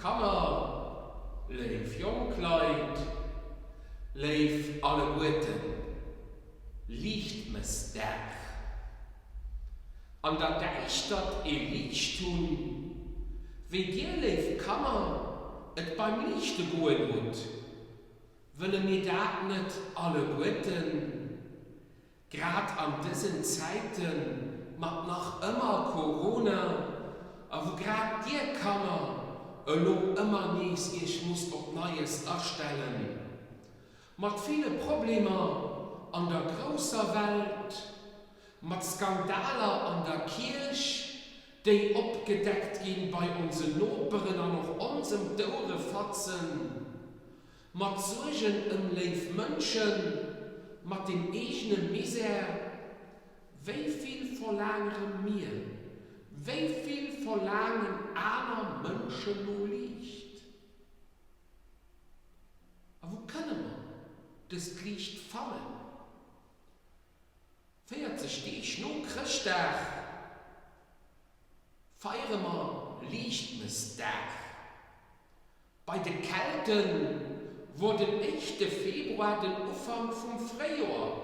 Kammer, leif Jungkleid, leif alle Guten, Lichtmessgedanken. An der Deichstadt Licht tun, wie dir leif Kammer, et beim Lichte goen wird, wollen mir dat nicht alle Guten, grad an diesen Zeiten, macht noch immer Corona, aber grad dir Kammer, immer nichts, ich muss doch Neues erstellen. Mit viele Probleme an der großen Welt, mit Skandalen an der Kirche, die abgedeckt gehen bei unseren Nachbarn und noch unserem Tore fatzen, mit Sorgen im Leben Menschen, mit dem eigenen Misere, wie viel verlangen wir? Wie viel verlangen einer Menschen nur Licht? Aber wo können wir das Licht fallen? Feiert sich die Schnurr-Christtag, feiern wir Lichtmessgedanken. Bei den Kelten wurde der 1. Februar den Anfang vom Frühjahr.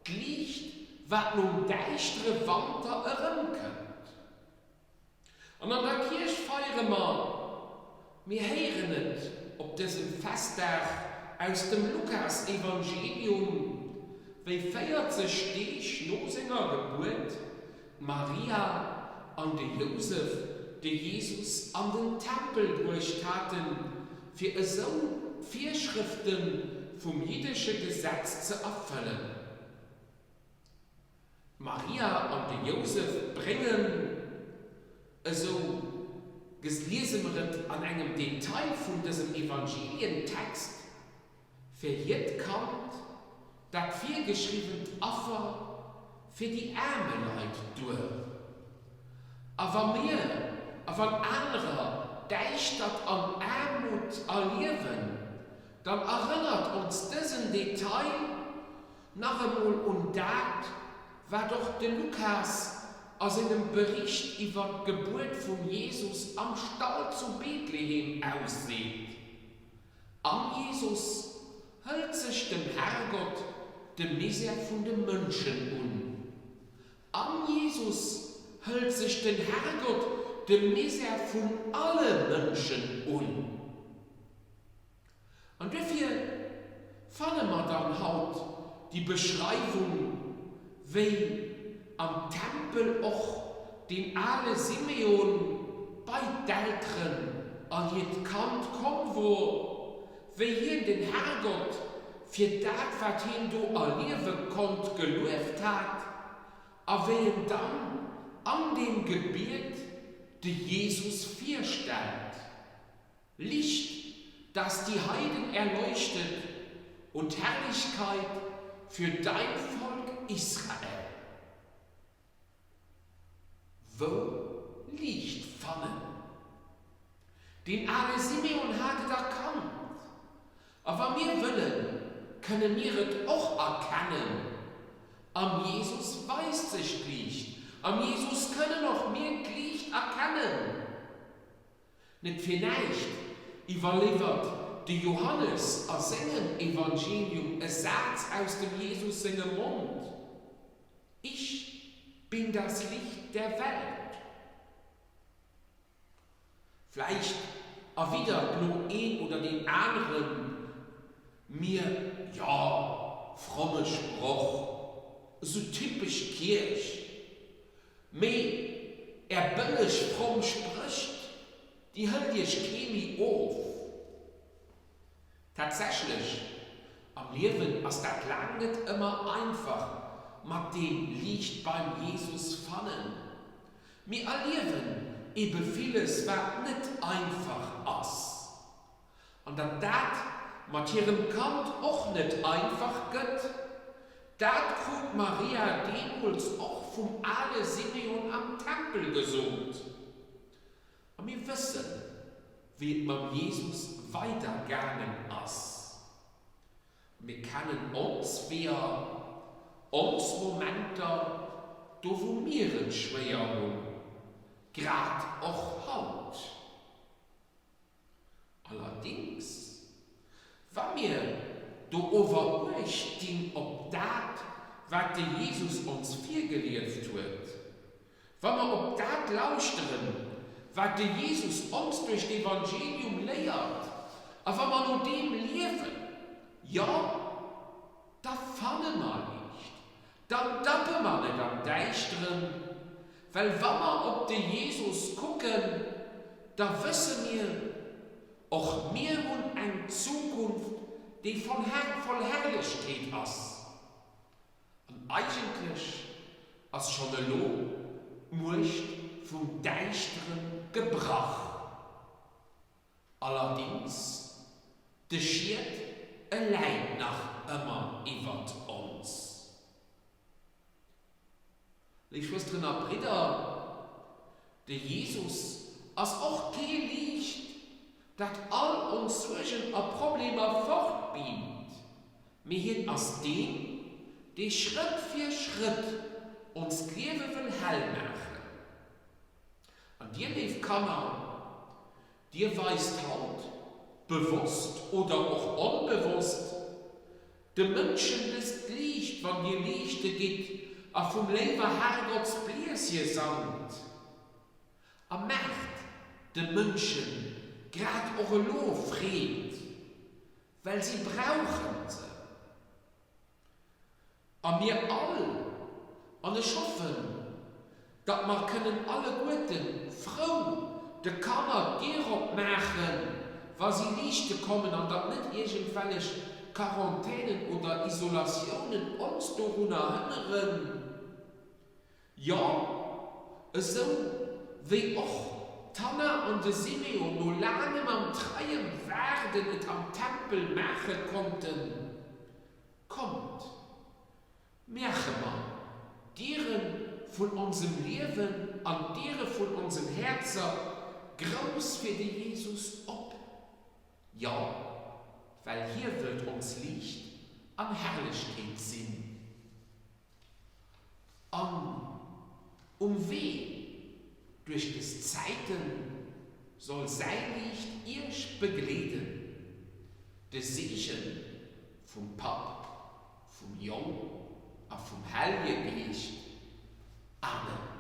Das Licht, was nun deichtere Winter erinnern kann. Und an der Kirche feiern wir hören nicht, ob diesem Festtag aus dem Lukas-Evangelium, wie feiert sich die Schnosinger Geburt, Maria und der Josef, die Jesus an den Tempel durchtaten, für so Vorschriften vom jüdischen Gesetz zu erfüllen. Maria und der Josef bringen also, das lesen wir an einem Detail von diesem Evangelientext, für jeden kommt, das vorgeschriebene Opfer für die armen Leute durch. Aber wir, aber andere, die Stadt an Armut erleben, dann erinnert uns diesen Detail noch einmal an das, was doch der Lukas aus einem Bericht über die Geburt von Jesus am Stall zu Bethlehem aussieht. Am Jesus hält sich dem Herrgott dem Misere von den Menschen Am Jesus hält sich den Herrgott dem Misere von allen Menschen Und dafür fallen wir dann halt die Beschreibung, wie am Tempel auch den alle Simeon bei Deltren an jet Kant kommen wo, wie hier den Herrgott für das, was ihn du erleben konnt, geläuft hat, aber ihn dann an dem Gebiet die Jesus vorstellt. Licht, das die Heiden erleuchtet und Herrlichkeit für dein Volk Israel. Wo Licht fallen? Den alle Simeon hat erkannt. Aber wir wollen, können wir es auch erkennen. Am Jesus weiß sich Licht. Am Jesus können auch wir Licht erkennen. Nicht vielleicht überliefert die Johannes aus seinem Evangelium ein Satz aus dem Jesus seinem Mund. Ich bin das Licht der Welt. Vielleicht erwidert nur ein oder den anderen mir, ja, fromme Spruch, so typisch Kirch. Er billig fromm spricht, die hält ihr Chemie auf. Tatsächlich, am Leben ist das lang nicht immer einfach, mit dem Licht beim Jesus fallen. Wir erleben eben vieles, was nicht einfach ist. Und dass das mit ihrem Kind auch nicht einfach geht, das kriegt Maria damals auch vom alle Simeon am Tempel gesucht. Und wir wissen, wie man Jesus weitergegangen ist. Wir kennen uns, uns Momente, da wo wir es schwer haben, grad auch Haut. du overurchten ob dat, was der Jesus uns vorgelehrt wird. Wenn wir ob dat lauschen, was der Jesus uns durch das Evangelium lehrt, aber wenn wir nur dem leben, ja, da fallen wir nicht. Dann dappen wir nicht am Deichteren, weil wenn wir auf den Jesus gucken, da wissen wir, auch wir und eine Zukunft, die voll Herrlichkeit ist. Und eigentlich ist schon ein Lohn, Murcht vom Deichteren gebracht. Allerdings, der Schied allein nach immer über uns. Liebe Schwestern und Brüder, der Jesus ist auch kein Licht, das all uns Sorgen und Probleme fortbringt. Wir hin aus dem, der Schritt für Schritt uns Leben will hell machen. Und dir lief Kammer, dir weist halt, bewusst oder auch unbewusst, den Menschen ist Licht, wenn die Lichte geht, auch vom Leben Herrgotts Bläschen sandt. Er merkt den Menschen gerade auch ein Fried, weil sie brauchen sie. Und wir alle, und ich hoffe, dass wir können alle Guten froh, die Kammer derop machen, was sie Lichte kommen und dass nicht irgendwelche Quarantänen oder Isolationen uns daran erinnern. Ja, so wie auch Tanna und Simeon nur lange am Treuen werden und am Tempel machen konnten. Kommt, merke mal, deren von unserem Leben an deren von unserem Herzen groß für den Jesus ob. Ja, weil hier wird uns Licht an Herrlichkeit sind. Weh durch des Zeiten soll sein Licht ihr begleiten. Das Sehen vom Pap, vom Jung, auch vom Heiligen Licht. Amen.